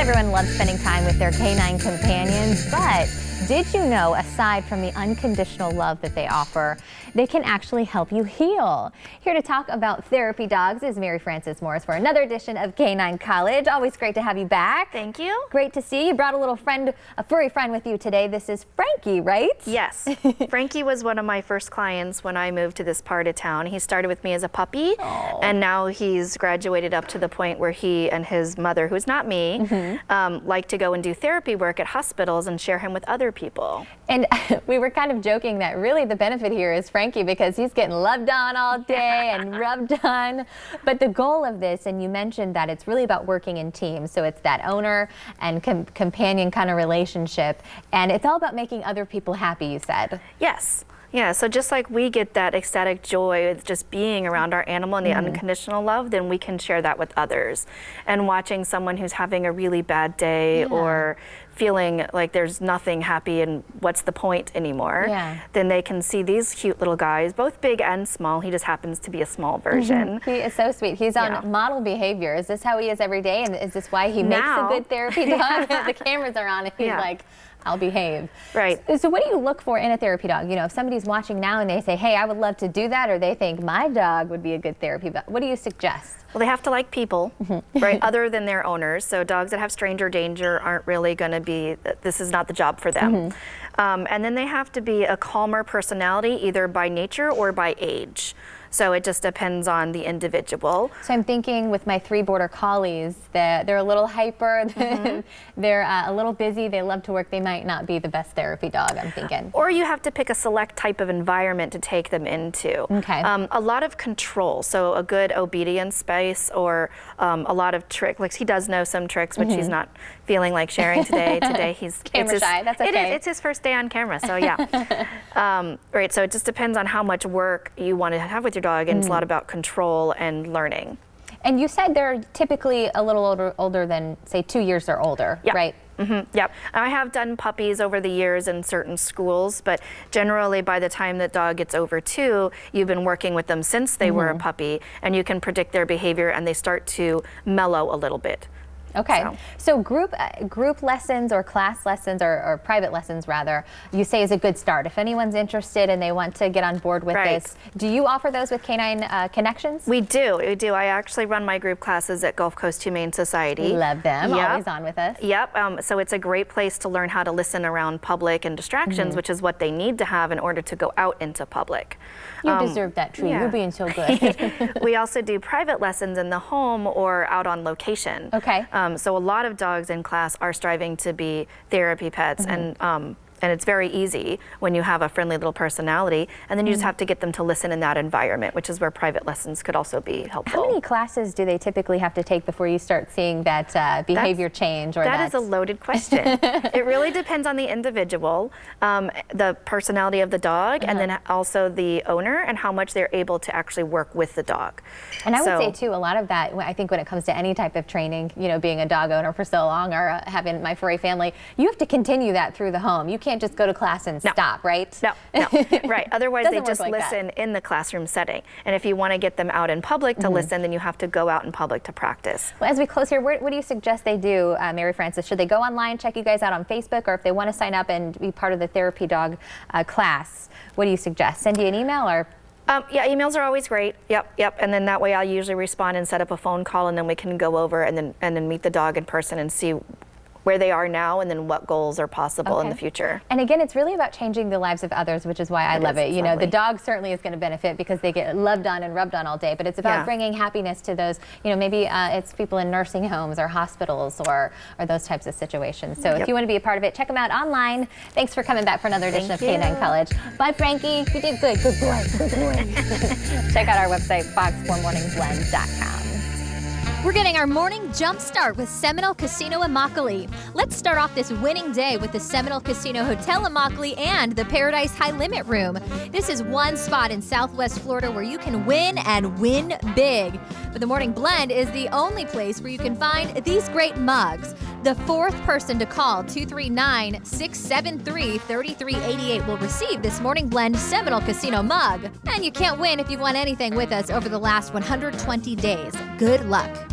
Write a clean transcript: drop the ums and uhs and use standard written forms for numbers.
Everyone loves spending time with their canine companions, but did you know, aside from the unconditional love that they offer, they can actually help you heal? Here to talk about therapy dogs is Mary Frances Morris for another edition of Canine College. Always great to have you back. Thank you. Great to see you. You brought a little friend, a furry friend with you today. This is Frankie, right? Yes. Frankie was one of my first clients when I moved to this part of town. He started with me as a puppy, and now he's graduated up to the point where he and his mother, who's not me, like to go and do therapy work at hospitals and share him with other people. And we were kind of joking that really the benefit here is Frankie, because he's getting loved on all day and rubbed on. But the goal of this, and you mentioned that it's really about working in teams, so it's that owner and companion kind of relationship, and it's all about making other people happy, you said. Yes. Yeah, so just like we get that ecstatic joy with just being around our animal and the unconditional love, then we can share that with others. And watching someone who's having a really bad day or feeling like there's nothing happy and what's the point anymore, then they can see these cute little guys, both big and small. He just happens to be a small version. He is so sweet. He's on model behavior. Is this how he is every day? And is this why he makes a good therapy dog? The cameras are on and he's like, I'll behave. Right. So what do you look for in a therapy dog? You know, if somebody's watching now and they say, hey, I would love to do that, or they think my dog would be a good therapy dog, what do you suggest? Well, they have to like people, right, other than their owners. So dogs that have stranger danger aren't really going to be, this is not the job for them. And then they have to be a calmer personality, either by nature or by age. So it just depends on the individual. So I'm thinking with my 3 border collies that they're a little hyper, they're a little busy, they love to work, they might not be the best therapy dog, I'm thinking. Or you have to pick a select type of environment to take them into. Okay. A lot of control, so a good obedience space, or a lot of tricks. Like, he does know some tricks, which he's not feeling like sharing today. Today he's camera shy, that's okay. It's his first day on camera, so yeah. Right, so it just depends on how much work you want to have with your dog, and it's a lot about control and learning. And you said they're typically a little older than, say, 2 years or older, right? Yep. I have done puppies over the years in certain schools, but generally by the time the dog gets over 2, you've been working with them since they were a puppy, and you can predict their behavior, and they start to mellow a little bit. Okay, so group lessons or class lessons or private lessons rather, you say is a good start. If anyone's interested and they want to get on board with this, do you offer those with Canine Connections? We do. I actually run my group classes at Gulf Coast Humane Society. Love them, always on with us. Yep, so it's a great place to learn how to listen around public and distractions, which is what they need to have in order to go out into public. You deserve that treat. You're being so good. We also do private lessons in the home or out on location. Okay. So a lot of dogs in class are striving to be therapy pets, and it's very easy when you have a friendly little personality, and then you just have to get them to listen in that environment, which is where private lessons could also be helpful. How many classes do they typically have to take before you start seeing that behavior change? Or that is a loaded question. It really depends on the individual, the personality of the dog, and then also the owner and how much they're able to actually work with the dog. And I would say too, a lot of that, I think when it comes to any type of training, you know, being a dog owner for so long or having my furry family, you have to continue that through the home. You can't just go to class and stop, right? No, right. Otherwise they just listen in the classroom setting. And if you want to get them out in public to listen, then you have to go out in public to practice. Well, as we close here, what do you suggest they do, Mary Frances? Should they go online, check you guys out on Facebook, or if they want to sign up and be part of the therapy dog class, what do you suggest? Send you an email or? Yeah, emails are always great. Yep. And then that way I'll usually respond and set up a phone call, and then we can go over and then meet the dog in person and see where they are now and then what goals are possible in the future. And again, it's really about changing the lives of others, which is why I love it. You know, the dog certainly is going to benefit because they get loved on and rubbed on all day, but it's about bringing happiness to those, you know, maybe it's people in nursing homes or hospitals or those types of situations. So if you want to be a part of it, check them out online. Thanks for coming back for another edition of Canine College. Bye, Frankie. You did good. Good boy. Good boy. Check out our website, fox4morningblend.com. We're getting our morning jump start with Seminole Casino Immokalee. Let's start off this winning day with the Seminole Casino Hotel Immokalee and the Paradise High Limit Room. This is one spot in Southwest Florida where you can win and win big. But the Morning Blend is the only place where you can find these great mugs. The fourth person to call 239-673-3388 will receive this Morning Blend Seminole Casino mug. And you can't win if you've won anything with us over the last 120 days. Good luck.